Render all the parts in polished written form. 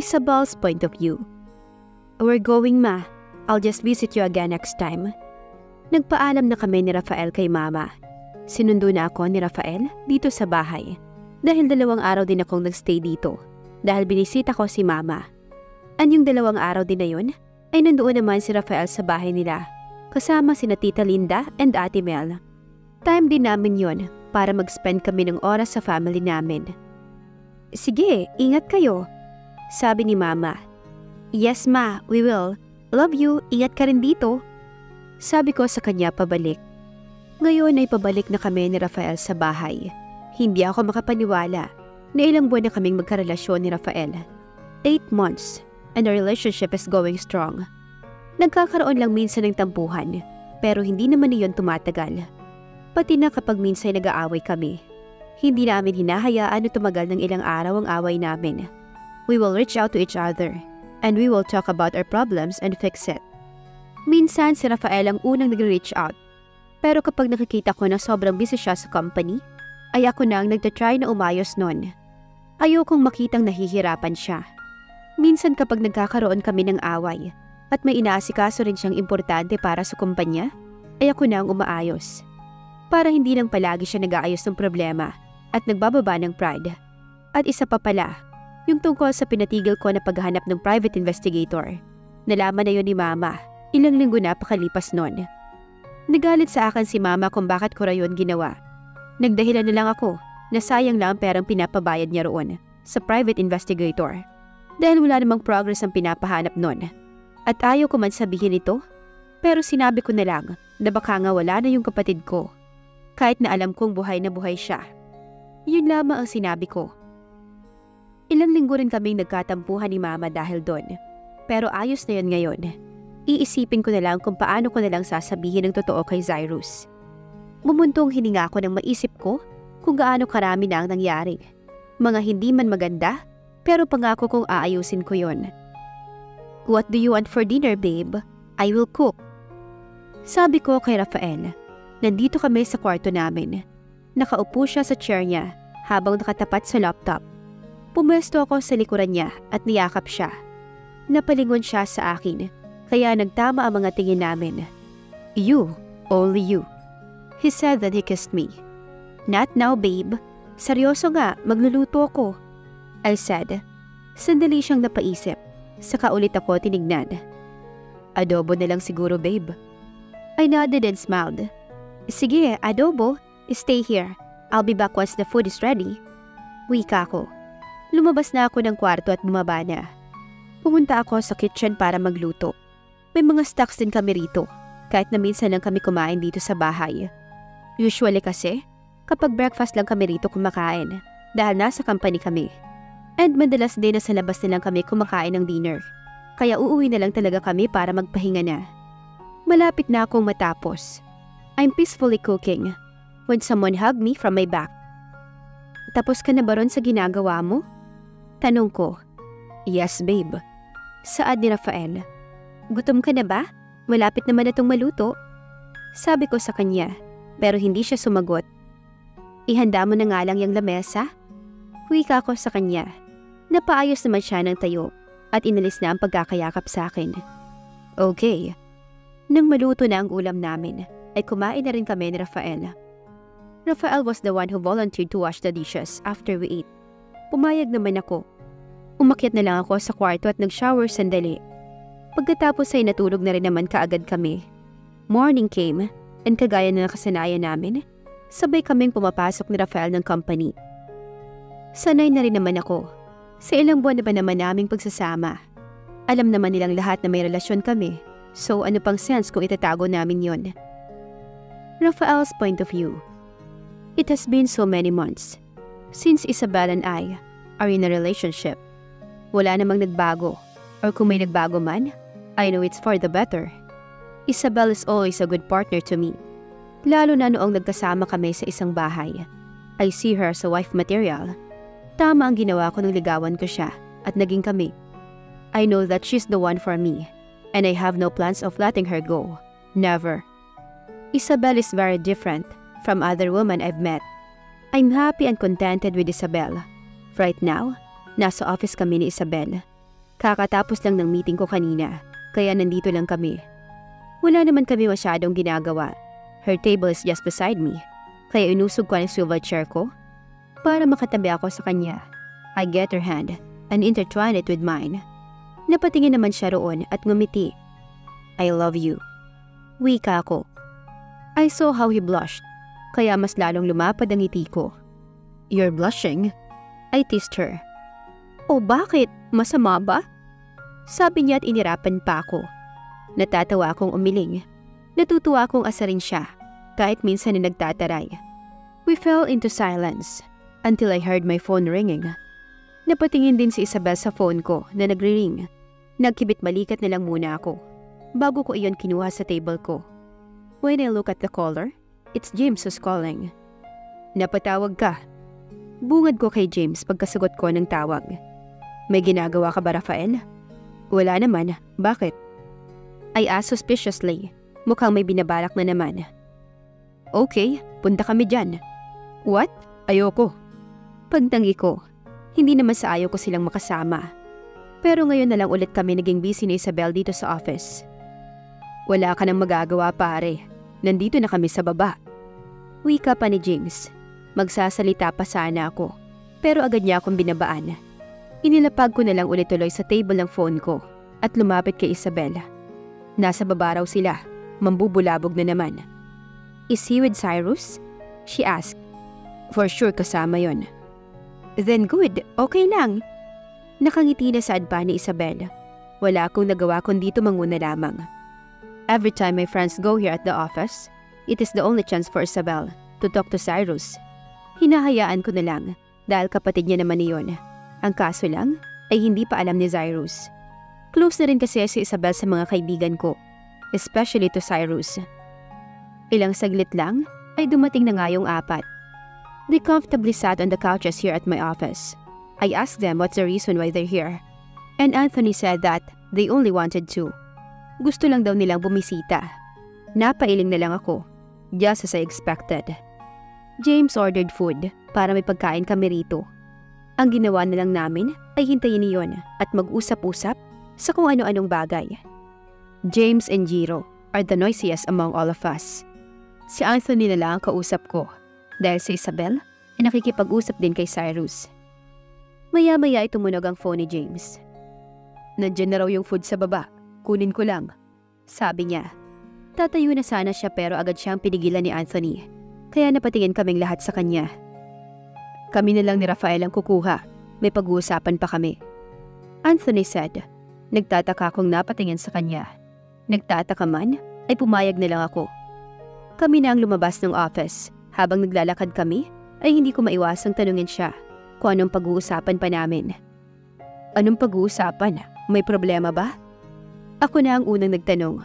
Isabel's point of view. We're going, ma. I'll just visit you again next time. Nagpaalam na kami ni Rafael kay mama. Sinundo na ako ni Rafael dito sa bahay. Dahil 2 araw din akong nagstay dito. Dahil binisita ko si mama. Anyong 2 araw din na yun, ay nandoon naman si Rafael sa bahay nila. Kasama sina Tita Linda and Ate Mel. Time din namin yon para mag-spend kami ng oras sa family namin. Sige, ingat kayo. Sabi ni mama. Yes ma, we will. Love you, ingat ka rin dito. Sabi ko sa kanya pabalik. Ngayon ay pabalik na kami ni Rafael sa bahay. Hindi ako makapaniwala na ilang buwan na kaming magkarelasyon ni Rafael. 8 months and our relationship is going strong. Nagkakaroon lang minsan ng tampuhan pero hindi naman iyon tumatagal. Pati na kapag minsan nag-aaway kami. Hindi namin hinahayaan na tumagal ng ilang araw ang away namin. We will reach out to each other and we will talk about our problems and fix it. Minsan si Rafael ang unang nag-reach out. Pero kapag nakikita ko na sobrang busy siya sa company, ay ako na ang nagtatry na umayos nun. Ayokong makitang nahihirapan siya. Minsan kapag nagkakaroon kami ng away at may inaasikaso rin siyang importante para sa kumpanya, ay ako na ang umaayos. Para hindi lang palagi siya nag-aayos ng problema at nagbababa ng pride. At isa pa pala, yung tungkol sa pinatigil ko na paghahanap ng private investigator. Nalaman na yun ni mama, ilang linggo na pakalipas nun. Nagalit sa akin si mama kung bakit ko rayon ginawa. Nagdahilan na lang ako na sayang lang ang perang pinapabayad niya roon sa private investigator. Dahil wala namang progress ang pinapahanap nun. At ayaw ko man sabihin ito, pero sinabi ko na lang na baka nga wala na yung kapatid ko. Kahit na alam kong buhay na buhay siya. Yun lamang ang sinabi ko. Ilang linggo rin kaming nagkatampuhan ni mama dahil doon. Pero ayos na yun ngayon. Iisipin ko na lang kung paano ko na lang sasabihin ng totoo kay Cyrus. Bumuntong hininga ako ng maisip ko kung gaano karami na ang nangyari. Mga hindi man maganda, pero pangako kong aayusin ko yon. What do you want for dinner, babe? I will cook. Sabi ko kay Rafael. Nandito kami sa kwarto namin. Nakaupo siya sa chair niya habang nakatapat sa laptop. Pumwesto ako sa likuran niya at niyakap siya. Napalingon siya sa akin, kaya nagtama ang mga tingin namin. You, only you. He said that he kissed me. Not now, babe. Seryoso nga, magluluto ako. I said. Sandali siyang napaisip. Saka ulit ako tinignan. Adobo na lang siguro, babe. I nodded and smiled. Sige, adobo. Stay here. I'll be back once the food is ready. Wika ko. Lumabas na ako ng kwarto at bumaba na. Pumunta ako sa kitchen para magluto. May mga stocks din kami rito, kahit na minsan lang kami kumain dito sa bahay. Usually kasi, kapag breakfast lang kami rito kumakain, dahil nasa company kami. And madalas din na sa labas na lang kami kumakain ng dinner, kaya uuwi na lang talaga kami para magpahinga na. Malapit na akong matapos. I'm peacefully cooking when someone hugged me from my back. Tapos ka na ba ron sa ginagawa mo? Tanong ko. Yes, babe. Saad ni Rafael. Gutom ka na ba? Malapit naman na itong maluto. Sabi ko sa kanya, pero hindi siya sumagot. Ihanda mo na nga lang yung lamesa. Wika ko sa kanya. Napaayos naman siya ng tayo at inalis na ang pagkakayakap sa akin. Okay. Nang maluto na ang ulam namin, ay kumain na rin kami ni Rafael. Rafael was the one who volunteered to wash the dishes after we ate. Pumayag naman ako. Umakyat na lang ako sa kwarto at nag-shower sandali. Pagkatapos ay natulog na rin naman kaagad kami. Morning came, and kagaya na nakasanayan namin, sabay kaming pumapasok ni Rafael ng company. Sanay na rin naman ako. Sa ilang buwan na ba naman naming pagsasama. Alam naman nilang lahat na may relasyon kami, so ano pang sense kung itatago namin yon? Rafael's point of view. It has been so many months since Isabel and I are in a relationship. Wala namang nagbago, or kung may nagbago man, I know it's for the better. Isabel is always a good partner to me, lalo na noong nagkasama kami sa isang bahay. I see her as a wife material. Tama ang ginawa ko nung ligawan ko siya at naging kami. I know that she's the one for me, and I have no plans of letting her go. Never. Isabel is very different from other women I've met. I'm happy and contented with Isabel. Right now, nasa office kami ni Isabel. Kakatapos lang ng meeting ko kanina, kaya nandito lang kami. Wala naman kami masyadong ginagawa. Her table is just beside me, kaya inusog ko ang silver chair ko para makatabi ako sa kanya. I get her hand and intertwine it with mine. Napatingin naman siya roon at ngumiti. I love you. Wika ko. I saw how he blushed, kaya mas lalong lumapad ang ngiti ko. You're blushing? I teased her. Oh, bakit? Masama ba? Sabi niya at inirapan pa ako. Natatawa akong umiling. Natutuwa akong asarin siya, kahit minsan na nagtataray. We fell into silence until I heard my phone ringing. Napatingin din si Isabel sa phone ko na nagre-ring. Nagkibit balikat na lang muna ako, bago ko iyon kinuha sa table ko. When I look at the caller, it's James who's calling. Napatawag ka. Bungad ko kay James pagkasagot ko ng tawag. May ginagawa ka ba, Rafael? Wala naman. Bakit? I asked suspiciously. Mukhang may binabalak na naman. Okay, punta kami dyan. What? Ayoko. Pagtangi ko, hindi naman sa ayaw ko silang makasama. Pero ngayon na lang ulit kami naging busy ni Isabel dito sa office. Wala ka nang magagawa, pare. Nandito na kami sa baba. Wika pa ni James. Magsasalita pa sana ako, pero agad niya akong binabaan. Inilapag ko na lang ulit tuloy sa table ng phone ko at lumapit kay Isabel. Nasa baba raw sila, mambubulabog na naman. Is he with Cyrus? She asked. For sure kasama yon. Then good, okay lang. Nakangiti na sad pa ni Isabel. Wala akong nagawa kundi tumanguna lamang. Every time my friends go here at the office, it is the only chance for Isabel to talk to Cyrus. Hinahayaan ko na lang dahil kapatid niya naman iyon. Ang kaso lang ay hindi pa alam ni Cyrus. Close na rin kasi si Isabel sa mga kaibigan ko, especially to Cyrus. Ilang saglit lang ay dumating na nga yung apat. They comfortably sat on the couches here at my office. I asked them what's the reason why they're here, and Anthony said that they only wanted to. Gusto lang daw nilang bumisita. Napailing na lang ako, just as I expected. James ordered food para may pagkain kami rito. Ang ginawa na lang namin ay hintayin niyon at mag-usap-usap sa kung ano-anong bagay. James and Jiro are the noisiest among all of us. Si Anthony na lang ang kausap ko dahil si Isabel ay nakikipag-usap din kay Cyrus. Maya-maya ay tumunog ang phone ni James. Nandiyan na raw yung food sa baba, kunin ko lang, sabi niya. Tatayo na sana siya pero agad siyang pinigilan ni Anthony, kaya napatingin kaming lahat sa kanya. Kami na lang ni Rafael ang kukuha. May pag-uusapan pa kami. Anthony said. Nagtataka akong napatingin sa kanya. Nagtataka man, ay pumayag na lang ako. Kami na ang lumabas ng office. Habang naglalakad kami, ay hindi ko maiwasang tanungin siya kung anong pag-uusapan pa namin. Anong pag-uusapan? May problema ba? Ako na ang unang nagtanong.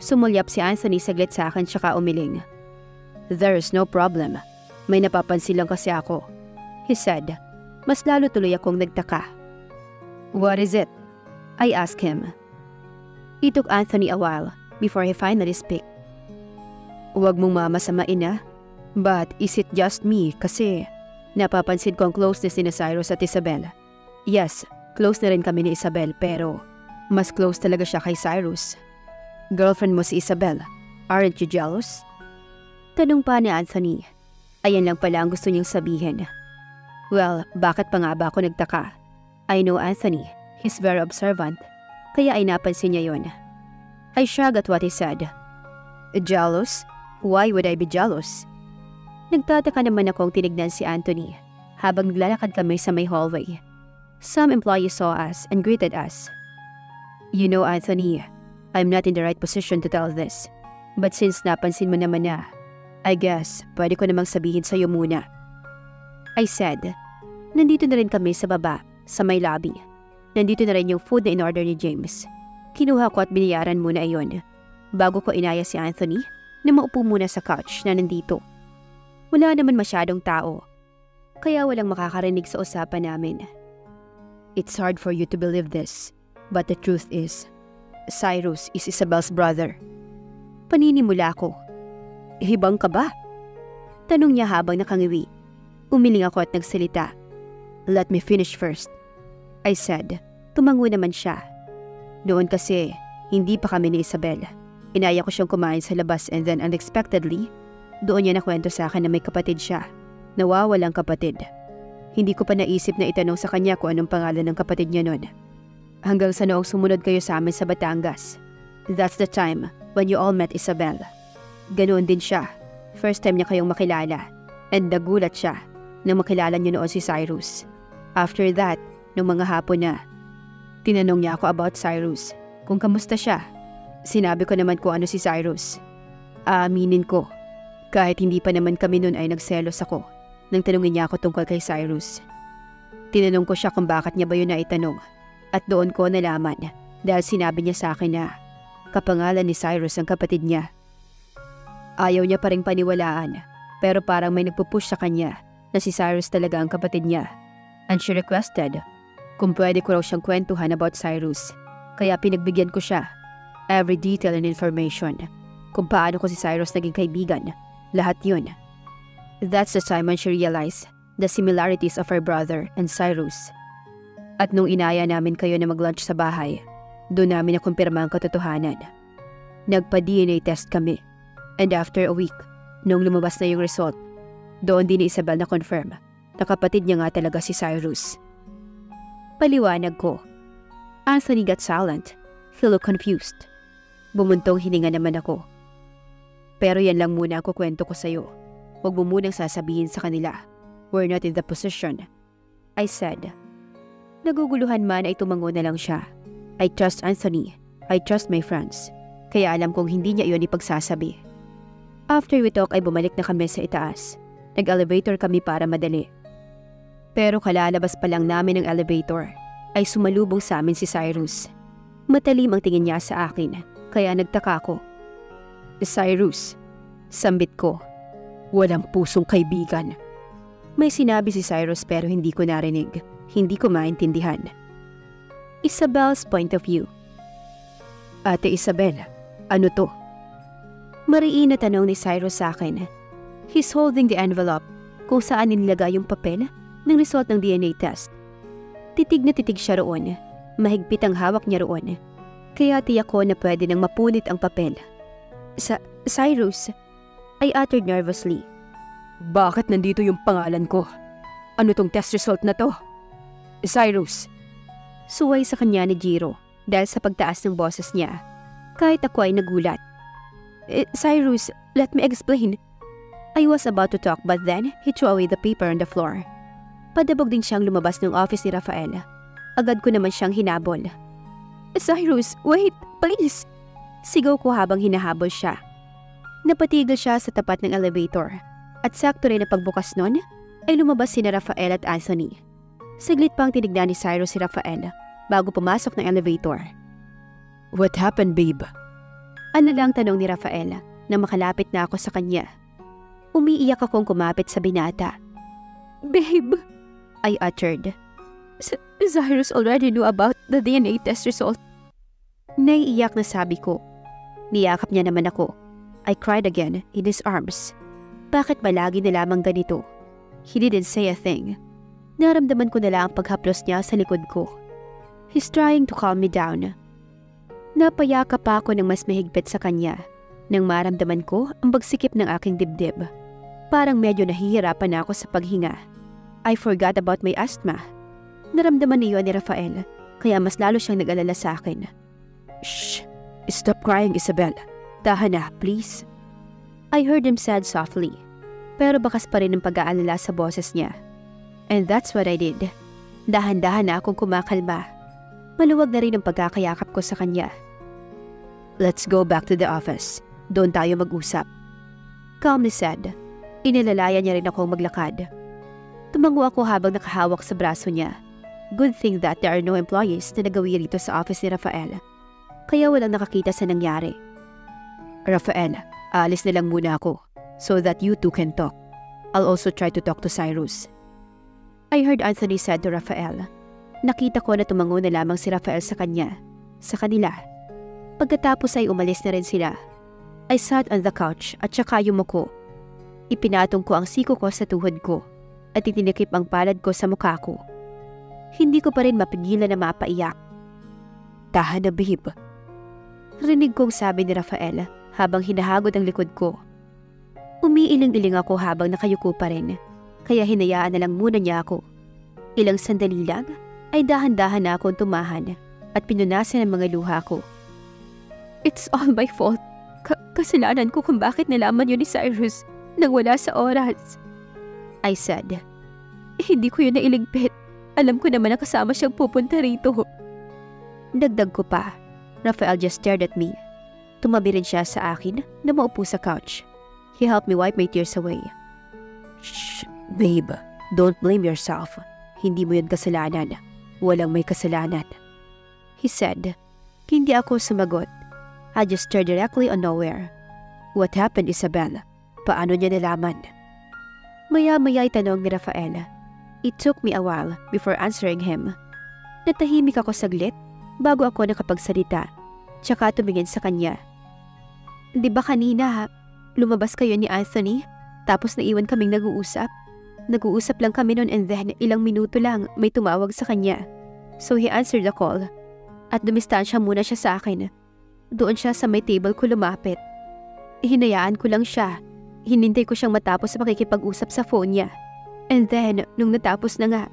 Sumulyap si Anthony saglit sa akin tsaka umiling. There is no problem. May napapansin lang kasi ako. He said. Mas lalo tuloy akong nagtaka. What is it? I asked him. It took Anthony a while before he finally spoke. Huwag mong mamasamain na. But is it just me kasi napapansin ko ang closeness ni Cyrus at Isabel. Yes, close na rin kami ni Isabel pero mas close talaga siya kay Cyrus. Girlfriend mo si Isabel. Aren't you jealous? Tanong pa ni Anthony. Ayan lang pala ang gusto niyang sabihin. Well, bakit pa nga ba ako nagtaka? I know Anthony. He's very observant. Kaya ay napansin niya yon. I shrugged at what he said. Jealous? Why would I be jealous? Nagtataka naman akong tinignan si Anthony habang naglalakad kami sa may hallway. Some employees saw us and greeted us. You know, Anthony, I'm not in the right position to tell this. But since napansin mo naman na, I guess pwede ko namang sabihin sa'yo muna. I said, nandito na rin kami sa baba, sa may lobby. Nandito na rin yung food na in-order ni James. Kinuha ko at binayaran muna ayon. Bago ko inaya si Anthony na maupo muna sa couch na nandito. Wala naman masyadong tao, kaya walang makakarinig sa usapan namin. It's hard for you to believe this, but the truth is, Cyrus is Isabel's brother. Paninimula ko. Hibang ka ba? Tanong niya habang nakangiwi. Umiling ako at nagsalita. Let me finish first. I said, Tumango naman siya. Noon kasi, hindi pa kami ni Isabel. Inaya ko siyang kumain sa labas and then unexpectedly, doon niya nakwento sa akin na may kapatid siya. Nawawalang kapatid. Hindi ko pa naisip na itanong sa kanya kung anong pangalan ng kapatid niya noon. Hanggang sa noong sumunod kayo sa amin sa Batangas. That's the time when you all met Isabel. Ganoon din siya. First time niya kayong makilala. And nagulat siya nang makilala niyo noon si Cyrus. After that, nung mga hapon na, tinanong niya ako about Cyrus. Kung kamusta siya. Sinabi ko naman kung ano si Cyrus. Aaminin ko. Kahit hindi pa naman kami noon ay nagselos ako nang tanungin niya ako tungkol kay Cyrus. Tinanong ko siya kung bakit niya ba yun na itanong. At doon ko nalaman dahil sinabi niya sa akin na kapangalan ni Cyrus ang kapatid niya. Ayaw niya pa ring paniwalaan pero parang may nagpupush sa kanya na si Cyrus talaga ang kapatid niya. And she requested kung pwede ko raw siyang kwentuhan about Cyrus. Kaya pinagbigyan ko siya every detail and information kung paano ko si Cyrus naging kaibigan. Lahat yun. That's the time when she realized the similarities of her brother and Cyrus. At nung inaya namin kayo na mag-lunch sa bahay, doon namin nakumpirma ang katotohanan. Nagpa-DNA test kami. And after a week, nung lumabas na yung result, doon din ni Isabel na-confirm na kapatid niya nga talaga si Cyrus. Paliwanag ko. Anthony got silent. He looked confused. Bumuntong hininga naman ako. Pero yan lang muna ako kwento ko sa'yo. Huwag mo munang sasabihin sa kanila. We're not in the position. I said. Naguguluhan man ay tumango na lang siya. I trust Anthony. I trust my friends. Kaya alam kong hindi niya iyon ipagsasabi. After we talk ay bumalik na kami sa itaas. Nag-elevator kami para madali. Pero kalalabas pa lang namin ng elevator ay sumalubong sa amin si Cyrus. Matalim ang tingin niya sa akin kaya nagtaka ko. Cyrus, sambit ko. Walang pusong kaibigan. May sinabi si Cyrus pero hindi ko narinig. Hindi ko maintindihan. Isabel's point of view. Ate Isabel, ano to? Mariin na tanong ni Cyrus sa akin. He's holding the envelope kung saan nilagay yung papel ng result ng DNA test. Titig na titig siya roon. Mahigpit ang hawak niya roon. Kaya tiyak ko na pwede nang mapunit ang papel. Cyrus, I uttered nervously. Bakit nandito yung pangalan ko? Ano tong test result na to? Cyrus. Suway sa kanya ni Jiro dahil sa pagtaas ng boses niya. Kahit ako ay nagulat. Cyrus, let me explain. I was about to talk but then he threw away the paper on the floor. Padabog din siyang lumabas ng office ni Rafael. Agad ko naman siyang hinabol. Cyrus, wait, please. Sigaw ko habang hinahabol siya. Napatigil siya sa tapat ng elevator. At sakto rin na pagbukas nun, ay lumabas sina Rafael at Anthony. Saglit pang tinignan ni Cyrus si Rafael bago pumasok ng elevator. What happened, babe? Ano lang tanong ni Rafael na makalapit na ako sa kanya. Umiiyak akong kumapit sa binata. Babe, I uttered. Cyrus already knew about the DNA test result. Naiiyak na sabi ko. Niyakap niya naman ako. I cried again in his arms. Bakit ba lagi na lamang ganito? He didn't say a thing. Naramdaman ko na lang ang paghaplos niya sa likod ko. He's trying to calm me down. Napayakap pa ako ng mas mahigpit sa kanya nang maramdaman ko ang pagsikip ng aking dibdib. Parang medyo nahihirapan na ako sa paghinga. I forgot about my asthma. Naramdaman niyo ni Rafael kaya mas lalo siyang nag-alala sa akin. Shh! Stop crying, Isabel. Tahan na, please. I heard him said softly, pero bakas pa rin ang pag-aalala sa boses niya. And that's what I did. Dahan-dahan na akong kumakalma. Maluwag na rin ang pagkakayakap ko sa kanya. Let's go back to the office. Doon tayo mag-usap. Calmly said. Inilalaya niya rin akong maglakad. Tumango ako habang nakahawak sa braso niya. Good thing that there are no employees na nagawi rito sa office ni Rafael. Kaya walang nakakita sa nangyari. Rafael, aalis na lang muna ako so that you two can talk. I'll also try to talk to Cyrus. I heard Anthony said to Rafael. Nakita ko na tumango na lamang si Rafael sa kanya, sa kanila. Pagkatapos ay umalis na rin sila. I sat on the couch at saka yumuko. Ipinatong ko ang siko ko sa tuhod ko at itinikip ang palad ko sa mukha ko. Hindi ko pa rin mapigilan na mapaiyak. Tahan na, babe. Rinig kong sabi ni Rafael habang hinahagod ang likod ko. Umiiling-iling ako habang nakayuko pa rin, kaya hinayaan na lang muna niya ako. Ilang sandali lang ay dahan-dahan na akong tumahan at pinunasan ang mga luha ko. It's all my fault. Kasalanan ko kung bakit nalaman yun ni Cyrus nang wala sa oras, I said. Hindi ko yun nailigpit. Alam ko naman na kasama siyang pupunta rito. Dagdag ko pa. Rafael just stared at me. Tumabi rin siya sa akin na maupo sa couch. He helped me wipe my tears away. Shh, babe. Don't blame yourself. Hindi mo yun kasalanan. Walang may kasalanan, he said. Hindi ako sumagot. I just stared directly on nowhere. What happened, Isabel? Paano niya nalaman? Maya-maya ay tanong ni Rafael. It took me a while before answering him. Natahimik ako saglit bago ako nakapagsalita. Tsaka tumingin sa kanya. Di ba kanina, lumabas kayo ni Anthony? Tapos naiwan kaming nag-uusap? Nag-uusap lang kami noon and then ilang minuto lang may tumawag sa kanya. So he answered the call. At dumistansya muna siya sa akin. Doon siya sa may table ko lumapit. Hinayaan ko lang siya. Hinintay ko siyang matapos sa makikipag-usap sa phone niya. And then, nung natapos na nga,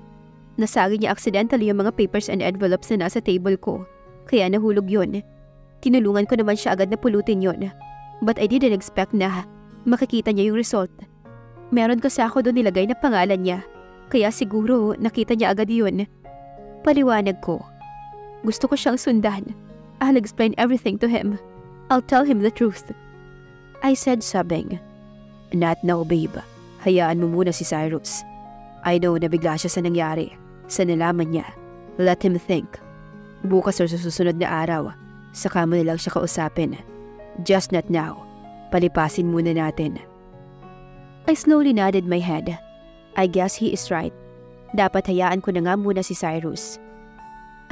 nasagi niya accidentally yung mga papers and envelopes na nasa table ko. Kaya nahulog yun. Tinulungan ko naman siya agad na pulutin yun. But I didn't expect na makikita niya yung result. Meron kasi ako doon nilagay na pangalan niya. Kaya siguro nakita niya agad yun. Paliwanag ko. Gusto ko siyang sundan. I'll explain everything to him. I'll tell him the truth, I said sobbing. Not now, babe. Hayaan mo muna si Cyrus. I know na bigla siya sa nangyari. Sa nalaman niya. Let him think. Bukas o sa susunod na araw, saka mo na lang siya kausapin. Just not now. Palipasin muna natin. I slowly nodded my head. I guess he is right. Dapat hayaan ko na nga muna si Cyrus.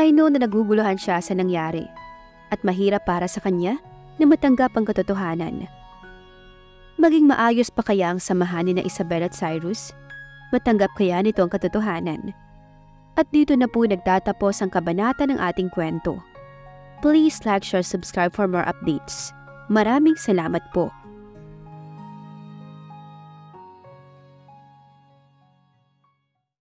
I know na naguguluhan siya sa nangyari. At mahirap para sa kanya na matanggap ang katotohanan. Maging maayos pa kaya ang samahan ni na Isabel at Cyrus? Matanggap kaya nito ang katotohanan? At dito na po nagtatapos ang kabanata ng ating kwento. Please like, share, subscribe for more updates. Maraming salamat po.